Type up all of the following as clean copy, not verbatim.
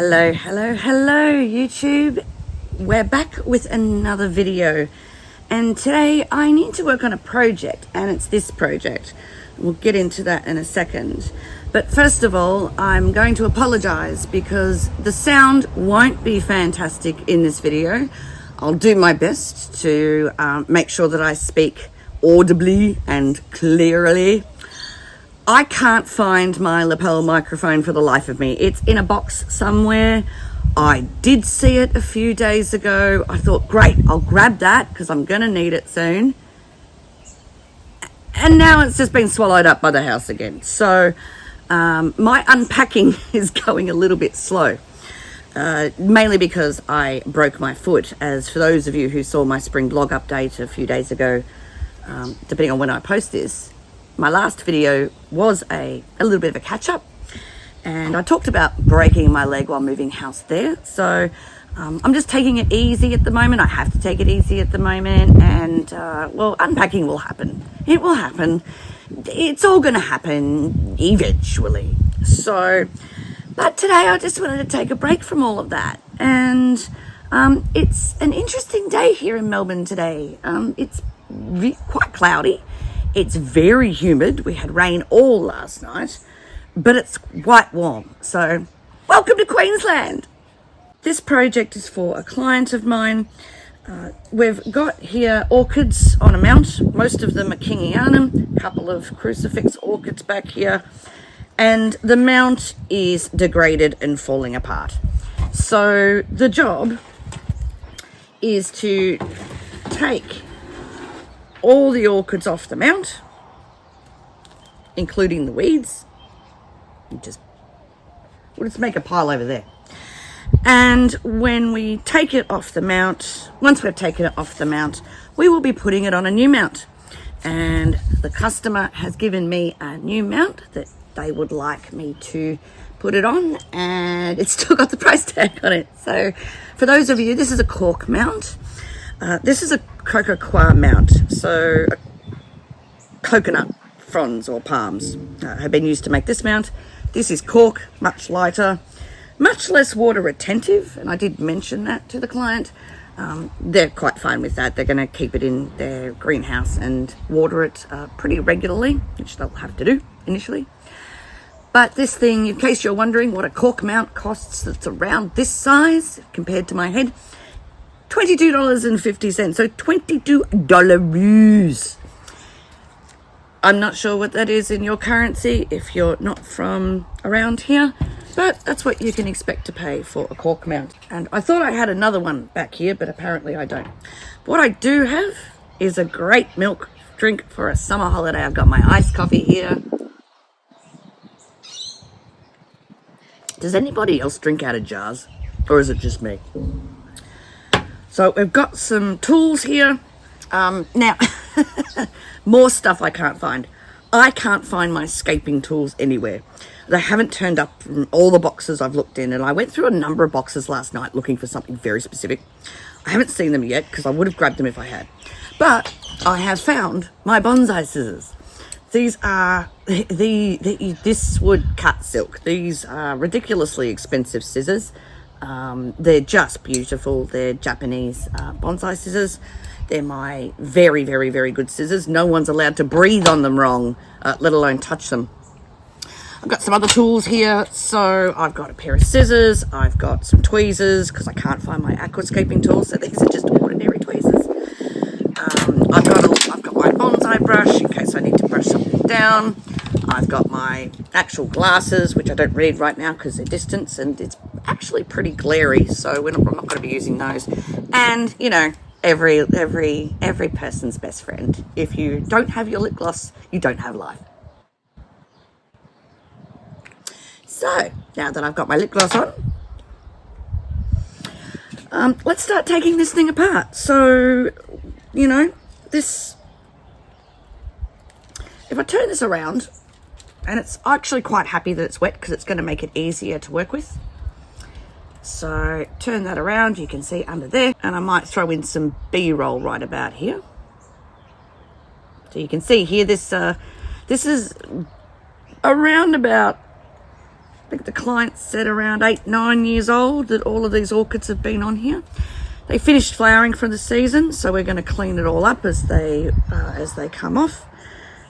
Hello YouTube. We're back with another video, and today I need to work on a project, and it's this project. We'll get into that in a second, but first of all I'm going to apologize because the sound won't be fantastic in this video. I'll do my best to make sure that I speak audibly and clearly. I can't find my lapel microphone for the life of me. It's in a box somewhere. I did see it a few days ago. I thought, great, I'll grab that because I'm going to need it soon. And now it's just been swallowed up by the house again. So my unpacking is going a little bit slow, mainly because I broke my foot. As for those of you who saw my spring blog update a few days ago, depending on when I post this, my last video was a little bit of a catch-up, and I talked about breaking my leg while moving house there. So I'm just taking it easy at the moment. I have to take it easy at the moment, and well, unpacking will happen. It will happen. It's all going to happen eventually. So, but today I just wanted to take a break from all of that, and it's an interesting day here in Melbourne today. It's quite cloudy. It's very humid. We had rain all last night, but it's quite warm. So welcome to Queensland. This project is for a client of mine. We've got here orchids on a mount. Most of them are Kingianum, a couple of crucifix orchids back here. And the mount is degraded and falling apart. So the job is to take all the orchids off the mount, including the weeds. We'll just make a pile over there. And when we take it off the mount, once we've taken it off the mount, we will be putting it on a new mount. And the customer has given me a new mount that they would like me to put it on, and it's still got the price tag on it. So for those of you, this is a cork mount. This is a Coir mount, so coconut fronds or palms have been used to make this mount. This is cork, much lighter, much less water retentive, and I did mention that to the client. They're quite fine with that. They're going to keep it in their greenhouse and water it pretty regularly, which they'll have to do initially. But this thing, in case you're wondering what a cork mount costs, that's around this size compared to my head, $22.50, so $22. I'm not sure what that is in your currency if you're not from around here, but that's what you can expect to pay for a cork mount. And I thought I had another one back here, but apparently I don't. What I do have is a great milk drink for a summer holiday. I've got my iced coffee here. Does anybody else drink out of jars, or is it just me? So we've got some tools here. Now, more stuff I can't find. I can't find my scaping tools anywhere. They haven't turned up from all the boxes I've looked in, and I went through a number of boxes last night looking for something very specific. I haven't seen them yet because I would have grabbed them if I had. But I have found my bonsai scissors. These are, this would cut silk. These are ridiculously expensive scissors. They're just beautiful. They're Japanese bonsai scissors. They're my very, very, very good scissors. No one's allowed to breathe on them wrong, let alone touch them. I've got some other tools here. So I've got a pair of scissors. I've got some tweezers because I can't find my aquascaping tools. So these are just ordinary tweezers. I've got my bonsai brush in case I need to brush something down. I've got my actual glasses, which I don't read right now because they're distance and it's actually pretty glary, so I'm not going to be using those. And you know, every person's best friend. If you don't have your lip gloss, you don't have life. So now that I've got my lip gloss on, let's start taking this thing apart. So, you know, this, if I turn this around, and it's actually quite happy that it's wet because it's going to make it easier to work with. So turn that around, you can see under there, and I might throw in some B-roll right about here. So you can see here, this is around about think the client said around 8-9 years old that all of these orchids have been on here. They finished flowering for the season, so we're going to clean it all up as they come off.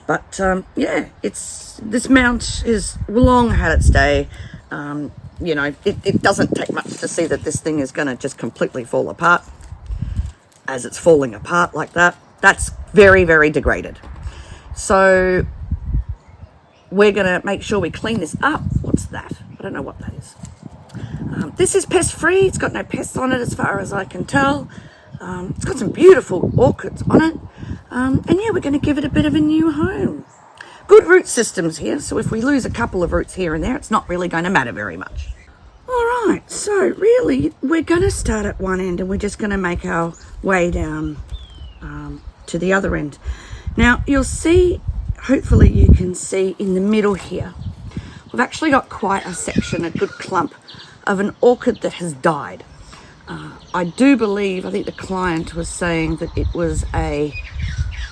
But yeah, this mount has long had its day. You know, it doesn't take much to see that this thing is going to just completely fall apart. As it's falling apart like that, that's very, very degraded. So we're going to make sure we clean this up. What's that? I don't know what that is. This is pest free. It's got no pests on it as far as I can tell. It's got some beautiful orchids on it. And yeah, we're going to give it a bit of a new home. Good root systems here, so if we lose a couple of roots here and there, it's not really going to matter very much. All right, so really we're going to start at one end and we're just going to make our way down to the other end. Now you'll see, hopefully you can see in the middle here, we've actually got quite a section, a good clump of an orchid that has died. I do believe, I think the client was saying that it was either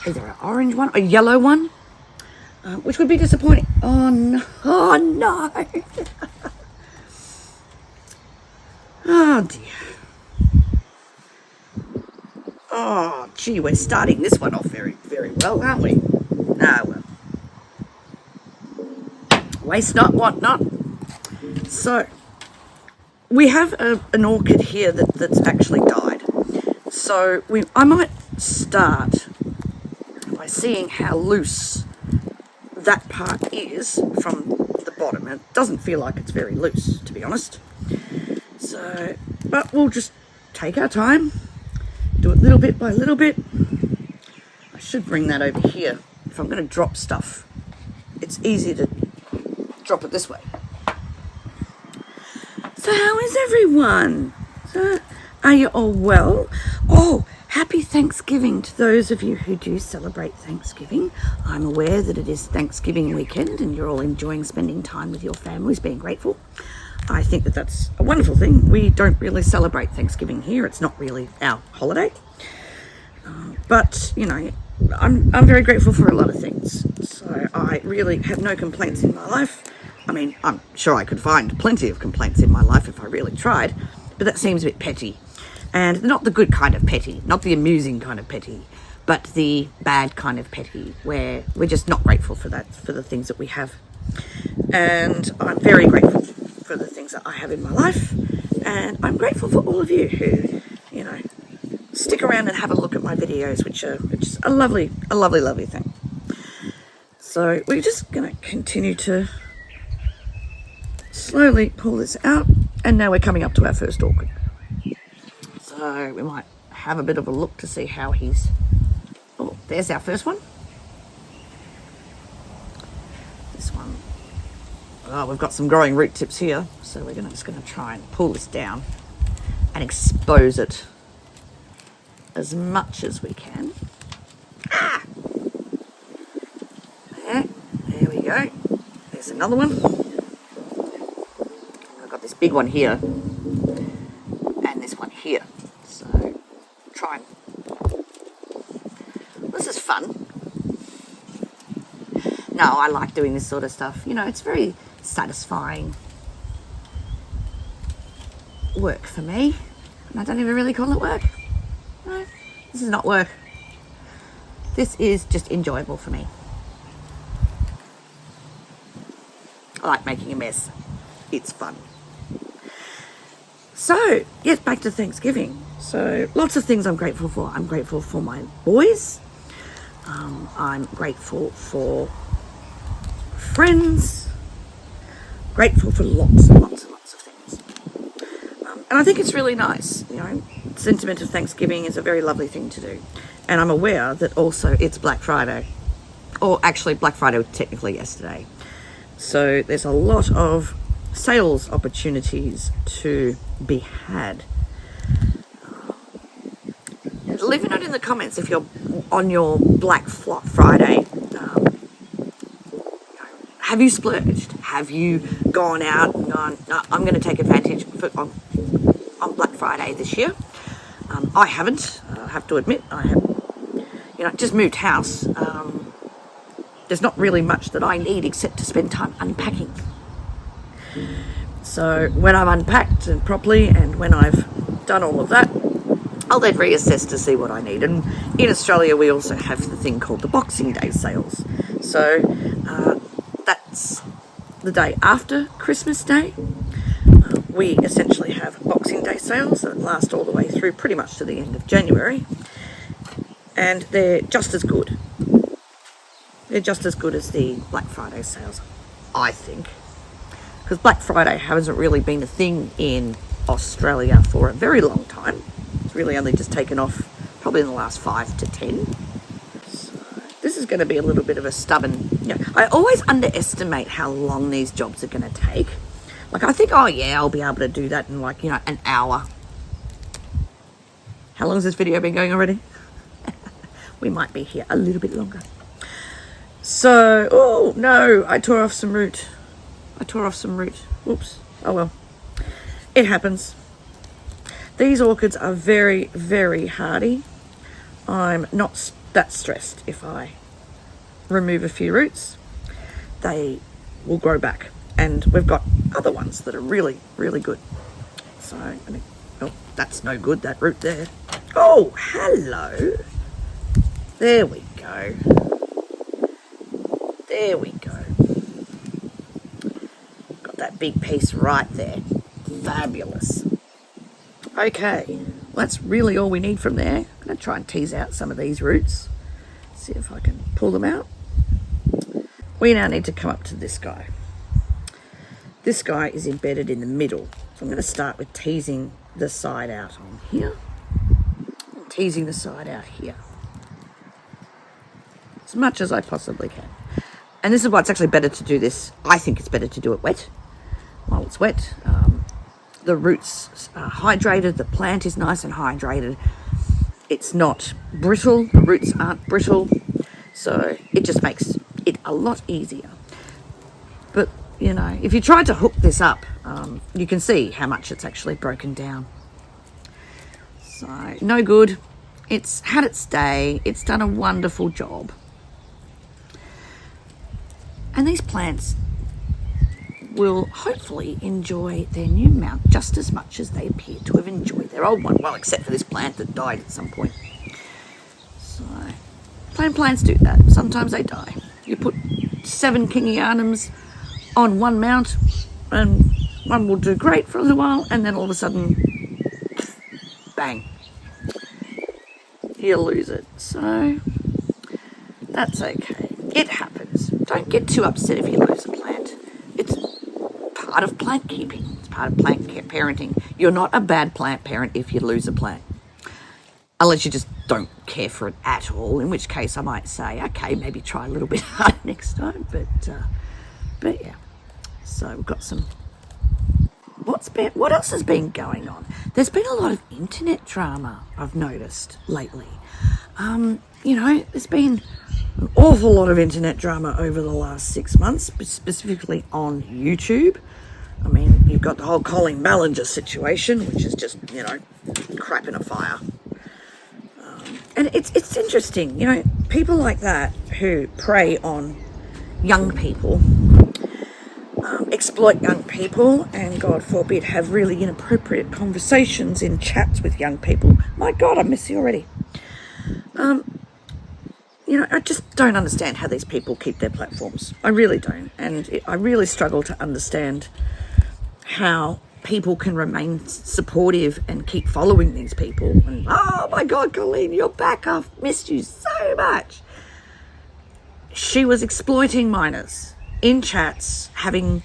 an orange one or a yellow one, which would be disappointing. Oh no, oh no. Oh dear. Oh gee, we're starting this one off very, very well, aren't we? Ah, well. Waste not, want not. So, we have an orchid here that's actually died. So, I might start by seeing how loose that part is from the bottom. And it doesn't feel like it's very loose, to be honest. So, but we'll just take our time, do it little bit by little bit. I should bring that over here. If I'm going to drop stuff, it's easy to drop it this way. So how is everyone? So, are you all well? Oh, happy Thanksgiving to those of you who do celebrate Thanksgiving. I'm aware that it is Thanksgiving weekend and you're all enjoying spending time with your families, being grateful. I think that that's a wonderful thing. We don't really celebrate Thanksgiving here. It's not really our holiday. But, you know, I'm very grateful for a lot of things. So I really have no complaints in my life. I mean, I'm sure I could find plenty of complaints in my life if I really tried, but that seems a bit petty. And not the good kind of petty, not the amusing kind of petty, but the bad kind of petty, where we're just not grateful for that, for the things that we have. And I'm very grateful for the things that I have in my life. And I'm grateful for all of you who, you know, stick around and have a look at my videos, which is a lovely thing. So we're just going to continue to slowly pull this out. And now we're coming up to our first orchid. So we might have a bit of a look to see how he's... Oh, there's our first one. This one. Oh, we've got some growing root tips here. So we're just going to try and pull this down and expose it as much as we can. Ah! There we go. There's another one. I've got this big one here and this one here. So try and... This is fun. No, I like doing this sort of stuff. You know, it's very satisfying work for me. And I don't even really call it work. No, this is not work. This is just enjoyable for me. I like making a mess. It's fun. So, yes, back to Thanksgiving. So, lots of things I'm grateful for. I'm grateful for my boys. I'm grateful for friends. Grateful for lots and lots and lots of things. And I think it's really nice, you know, sentiment of Thanksgiving is a very lovely thing to do. And I'm aware that also it's Black Friday. Or actually, Black Friday was technically yesterday. So there's a lot of sales opportunities to be had. Leave a note in the comments if you're on your Black Friday. Have you splurged? Have you gone out and gone, no, I'm going to take advantage on Black Friday this year? I haven't. I have to admit, I have, you know, just moved house. There's not really much that I need except to spend time unpacking. So when I've unpacked and properly, and when I've done all of that, I'll then reassess to see what I need. And in Australia, we also have the thing called the Boxing Day sales. So that's the day after Christmas Day. We essentially have Boxing Day sales that last all the way through pretty much to the end of January. And they're just as good. They're just as good as the Black Friday sales, I think. Because Black Friday hasn't really been a thing in Australia for a very long time. It's really only just taken off probably in the last 5 to 10. So this is going to be a little bit of a stubborn... I always underestimate how long these jobs are going to take. Like, I think, oh yeah, I'll be able to do that in like, an hour. How long has this video been going already? We might be here a little bit longer. So, oh no, I tore off some root. Oops. Oh well. It happens. These orchids are very, very hardy. I'm not that stressed if I remove a few roots. They will grow back. And we've got other ones that are really, really good. So, oh, that's no good, that root there. Oh, hello. There we go. There we go. Got that big piece right there. Fabulous. Okay, well, that's really all we need from there. I'm going to try and tease out some of these roots. See if I can pull them out. We now need to come up to this guy. This guy is embedded in the middle. So I'm going to start with teasing the side out on here. And teasing the side out here. As much as I possibly can. And this is why it's actually better to do this. I think it's better to do it wet. While it's wet. The roots are hydrated. The plant is nice and hydrated. It's not brittle. The roots aren't brittle. So it just makes it a lot easier. But, if you tried to hook this up, you can see how much it's actually broken down. So, no good. It's had its day. It's done a wonderful job. And these plants will hopefully enjoy their new mount just as much as they appear to have enjoyed their old one. Well, except for this plant that died at some point. So, plants do that. Sometimes they die. You put 7 Kingianums on one mount, and one will do great for a little while, and then all of a sudden, bang, you'll lose it. So, that's okay. It happens. Don't get too upset if you lose a plant. It's part of plant keeping. It's part of plant parenting. You're not a bad plant parent if you lose a plant. Unless you just don't care for it at all, in which case I might say, okay, maybe try a little bit harder next time. But yeah. So we've got some... What else has been going on? There's been a lot of internet drama, I've noticed, lately. There's been an awful lot of internet crama over the last 6 months, specifically on YouTube. I mean, you've got the whole Colleen Ballenger situation, which is just, crap in a fire. And it's interesting, people like that who prey on young people, exploit young people, and God forbid have really inappropriate conversations in chats with young people. My God, I miss you already. I just don't understand how these people keep their platforms. I really don't. And I really struggle to understand how people can remain supportive and keep following these people. And, oh my God, Colleen, you're back. I've missed you so much. She was exploiting minors in chats, having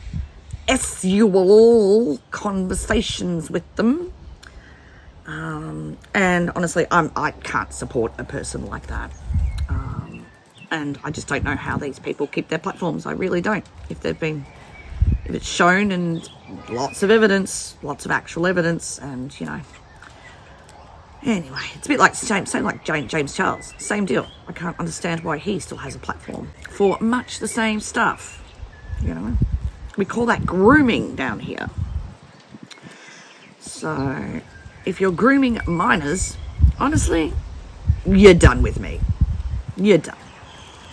sexual conversations with them. And honestly, I can't support a person like that. And I just don't know how these people keep their platforms. I really don't. If it's shown and lots of evidence, lots of actual evidence, and anyway, it's a bit like James Charles, same deal. I can't understand why he still has a platform for much the same stuff. We call that grooming down here. So if you're grooming minors, honestly, you're done with me. You're done.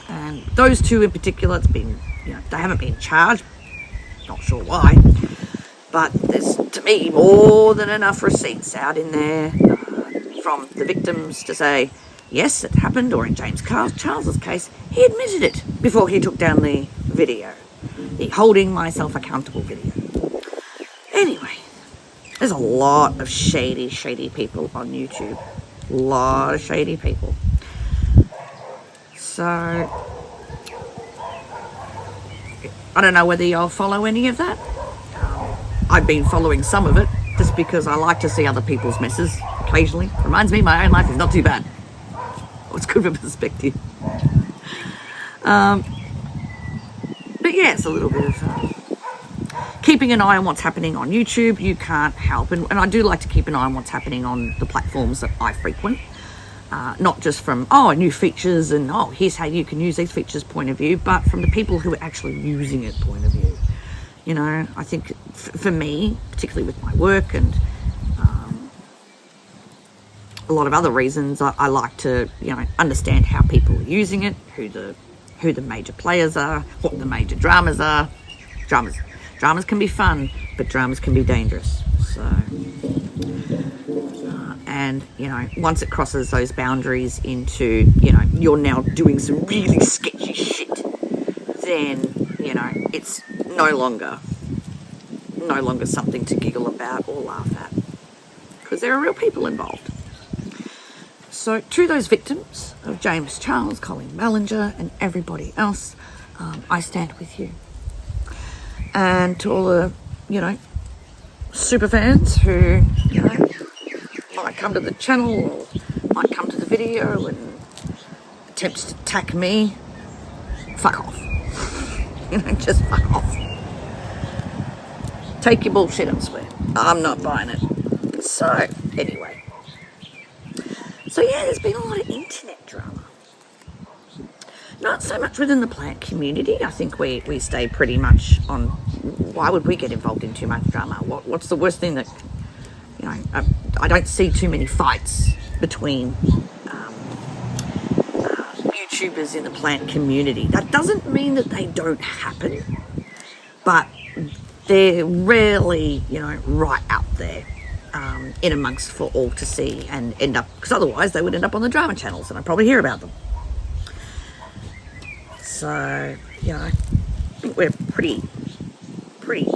And those two in particular, it's been, they haven't been charged. not sure why. But there's, to me, more than enough receipts out in there from the victims to say, yes, it happened, or in James Charles's case, he admitted it before he took down the video. The holding myself accountable video. Anyway, there's a lot of shady people on YouTube. A lot of shady people. So, I don't know whether y'all follow any of that. I've been following some of it just because I like to see other people's messes occasionally. Reminds me my own life is not too bad. Oh, it's good for perspective. But yeah, it's a little bit of keeping an eye on what's happening on YouTube. You can't help. And I do like to keep an eye on what's happening on the platforms that I frequent. Not just from, new features and, here's how you can use these features point of view, but from the people who are actually using it point of view. You know, I think for me, particularly with my work and a lot of other reasons, I like to, understand how people are using it, who the major players are, what the major dramas are. Dramas can be fun, but dramas can be dangerous. So, and, once it crosses those boundaries into, you're now doing some really sketchy shit, then, it's no longer something to giggle about or laugh at, because there are real people involved. So to those victims of James Charles, Colleen Ballenger, and everybody else, I stand with you. And to all the, super fans who, might come to the channel or might come to the video and attempt to attack me, fuck off. Just fuck off. Take your bullshit and swear. I'm not buying it. So, anyway. So yeah, there's been a lot of internet drama. Not so much within the plant community. I think we stay pretty much on, why would we get involved in too much drama? What's the worst thing that, I don't see too many fights between YouTubers in the plant community. That doesn't mean that they don't happen, but they're rarely, right out there in amongst for all to see and end up, because otherwise they would end up on the drama channels and I'd probably hear about them. So, I think we're pretty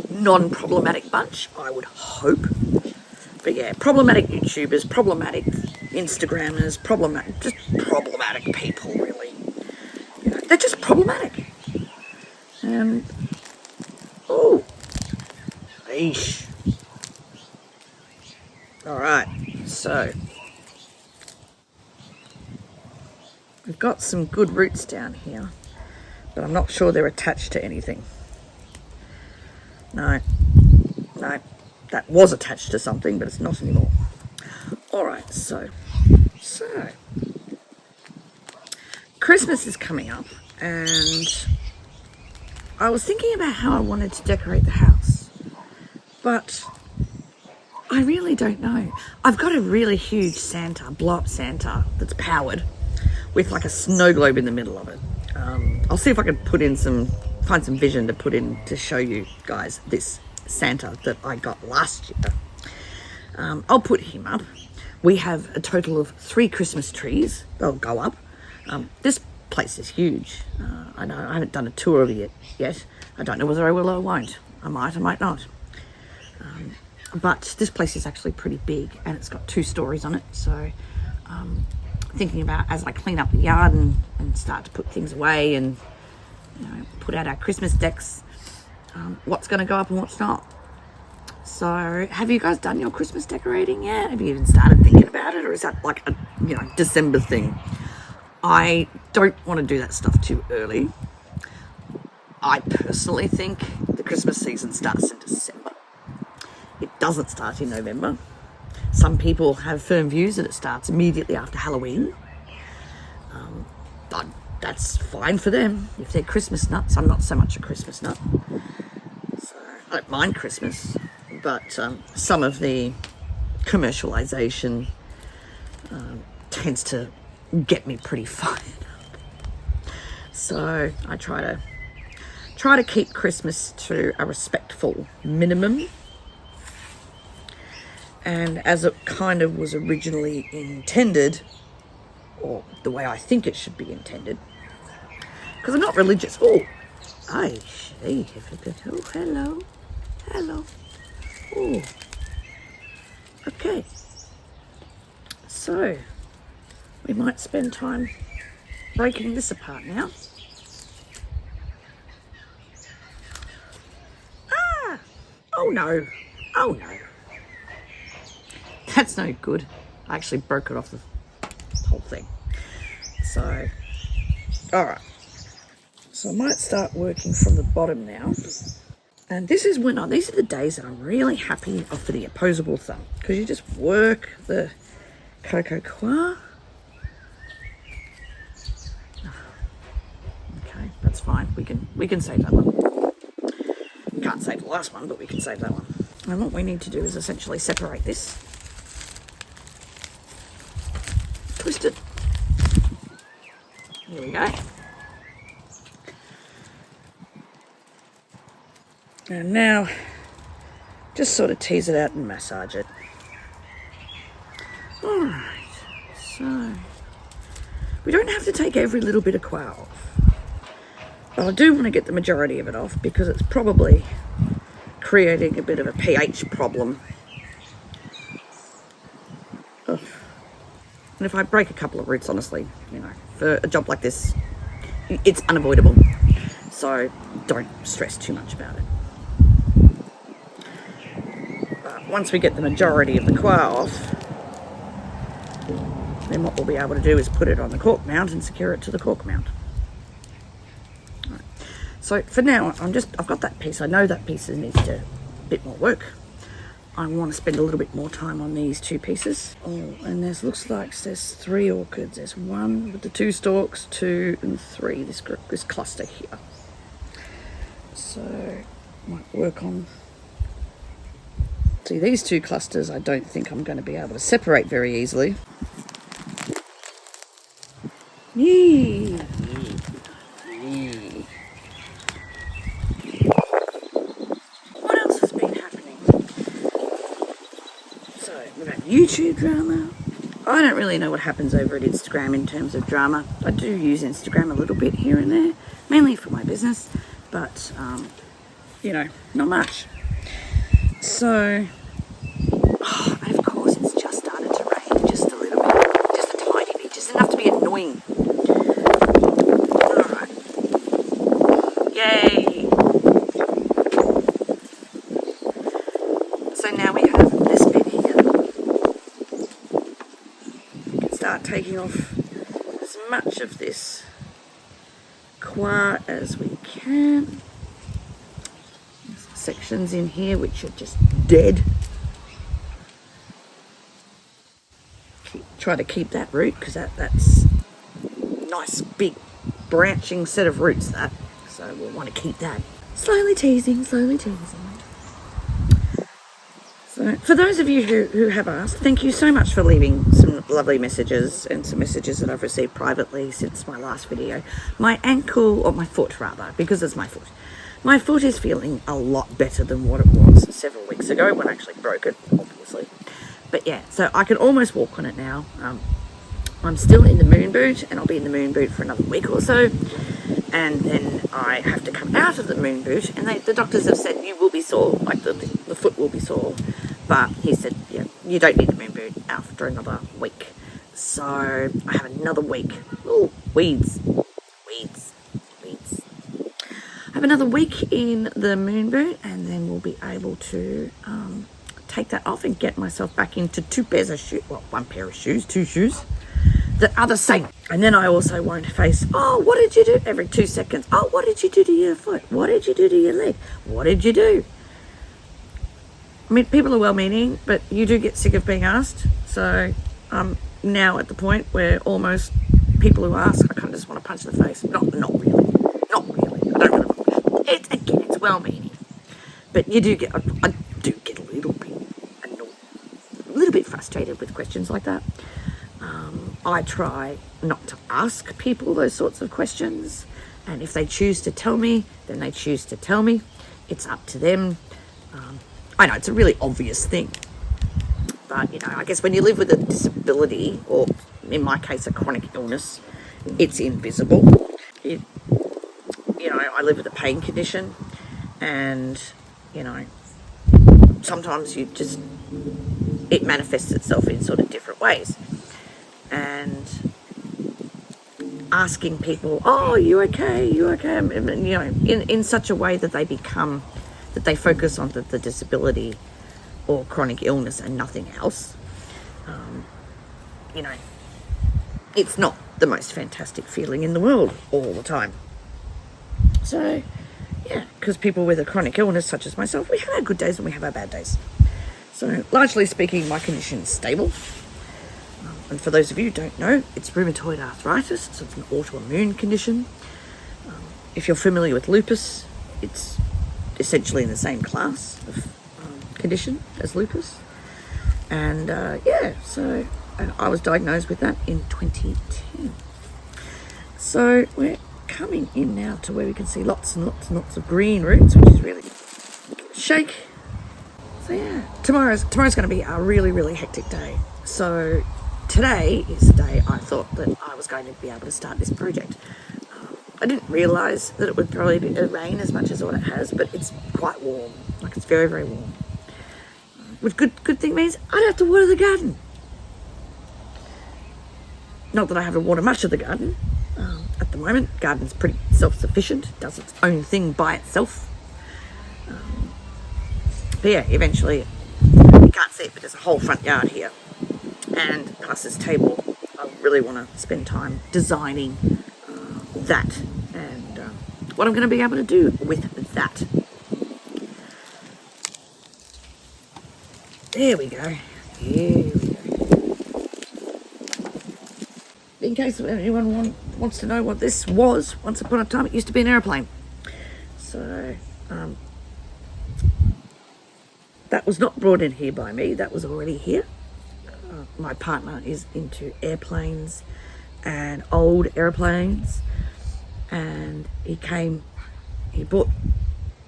non-problematic bunch, I would hope. But yeah, problematic YouTubers, problematic Instagrammers, just problematic people, really. They're just problematic. And, eesh. Alright, so we've got some good roots down here, but I'm not sure they're attached to anything. No, that was attached to something, but it's not anymore. Alright, so Christmas is coming up, and I was thinking about how I wanted to decorate the house, but I really don't know. I've got a really huge Santa, blow-up Santa, that's powered with like a snow globe in the middle of it. I'll see if I can find some vision to put in to show you guys this Santa that I got last year. I'll put him up. We have a total of 3 Christmas trees. They'll go up. This place is huge. I know I haven't done a tour of it yet. I don't know whether I will or won't. I might not. But this place is actually pretty big, and it's got 2 stories on it. So thinking about, as I clean up the yard and start to put things away and put out our Christmas decks, what's going to go up and what's not. So have you guys done your Christmas decorating yet? Have you even started thinking about it, or is that like a December thing? I don't want to do that stuff too early. I personally think the Christmas season starts in December. It doesn't start in November. Some people have firm views that it starts immediately after Halloween. But that's fine for them. If they're Christmas nuts, I'm not so much a Christmas nut. So I don't mind Christmas, but some of the commercialization tends to get me pretty fired up. So I try try to keep Christmas to a respectful minimum. And as it kind of was originally intended, or the way I think it should be intended, because I'm not religious. Oh, I see. Oh, hello. Hello. Oh, okay. So, we might spend time breaking this apart now. Ah! Oh no. Oh no. That's no good. I actually broke it off the whole thing. So, alright. So I might start working from the bottom now. And this is when these are the days that I'm really happy for the opposable thumb. Because you just work the cocoa coir. Okay, that's fine. We can save that one. Can't save the last one, but we can save that one. And what we need to do is essentially separate this. Twist it. Here we go. And now, just sort of tease it out and massage it. Alright, so we don't have to take every little bit of coir off. But I do want to get the majority of it off because it's probably creating a bit of a pH problem. Ugh. And if I break a couple of roots, honestly, you know, for a job like this, it's unavoidable. So don't stress too much about it. But once we get the majority of the coir off, then what we'll be able to do is put it on the cork mount and secure it to the cork mount. Right. So for now, I've got that piece. I know that piece needs a bit more work. I want to spend a little bit more time on these two pieces. Oh, and looks like there's 3 orchids. There's 1 with the 2 stalks, 2 and 3, this cluster here. So, might work on... See, these 2 clusters I don't think I'm going to be able to separate very easily. Yee. YouTube drama. I don't really know what happens over at Instagram in terms of drama. I do use Instagram a little bit here and there, mainly for my business, but you know, not much. So, and of course it's just started to rain, just a little bit, just a tiny bit, just enough to be annoying. Alright. Yay! So now we have this bit here. Start taking off as much of this coir as we can. There's sections in here which are just dead. Try to keep that root because that's nice big branching set of roots, that. So we'll want to keep that. Slowly teasing, slowly teasing. So for those of you who have asked, thank you so much for leaving some lovely messages and some messages that I've received privately since my last video. My ankle, or my foot rather, because it's my foot. My foot is feeling a lot better than what it was several weeks ago when I actually broke it, obviously. But yeah, so I can almost walk on it now. I'm still in the moon boot, and I'll be in the moon boot for another week or so. And then I have to come out of the moon boot, and the doctors have said you will be sore, like the foot will be sore. But he said, yeah, you don't need the moon boot after another week. So I have another week. Oh, weeds. I have another week in the moon boot, and then we'll be able to take that off and get myself back into 2 pairs of shoes. Well, 1 pair of shoes, 2 shoes that are the same. And then I also won't face, oh, what did you do? Every 2 seconds. Oh, what did you do to your foot? What did you do to your leg? What did you do? I mean, people are well-meaning, but you do get sick of being asked. So I'm now at the point where almost people who ask, I kind of just want to punch in the face. Not really. I don't really. It's well-meaning, but you do get. I do get a little bit annoyed, a little bit frustrated with questions like that. I try not to ask people those sorts of questions And if they choose to tell me, then they choose to tell me. It's up to them. I know it's a really obvious thing. But, you know, I guess when you live with a disability, or in my case, a chronic illness, it's invisible. You know, I live with a pain condition, and, you know, sometimes it manifests itself in sort of different ways. And asking people, oh, you okay? You okay? And, you know, in such a way that they focus on the disability or chronic illness and nothing else. You know, it's not the most fantastic feeling in the world all the time. So, yeah, because people with a chronic illness such as myself, we have our good days and we have our bad days. So, largely speaking, my condition is stable. And for those of you who don't know, it's rheumatoid arthritis, so it's an autoimmune condition. If you're familiar with lupus, it's essentially in the same class of condition as lupus. And so I was diagnosed with that in 2010. So we're coming in now to where we can see lots and lots and lots of green roots, which is really shake. So yeah, tomorrow's going to be a really, really hectic day. So today is the day I thought that I was going to be able to start this project. I didn't realise that it would probably rain as much as what it has, but it's quite warm. Like, it's very, very warm. Which good thing means I don't have to water the garden. Not that I have to water much of the garden. At the moment, garden's pretty self-sufficient. It does its own thing by itself. But yeah, eventually, you can't see it, but there's a whole front yard here. And plus this table, I really want to spend time designing that and what I'm going to be able to do with that. There we go. Here we go. In case anyone wants to know what this was, once upon a time it used to be an airplane. So that was not brought in here by me. That was already here. My partner is into airplanes and old airplanes, and he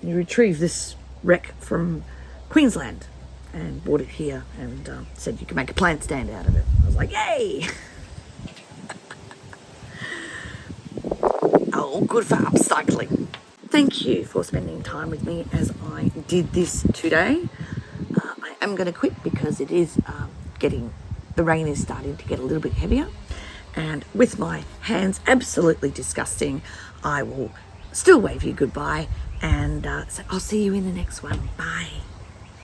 retrieved this wreck from Queensland and brought it here and said you can make a plant stand out of it. I was like, yay! Oh, good for upcycling. Thank you for spending time with me as I did this today. I am going to quit because it is the rain is starting to get a little bit heavier, and with my hands absolutely disgusting, I will still wave you goodbye, and so I'll see you in the next one. Bye.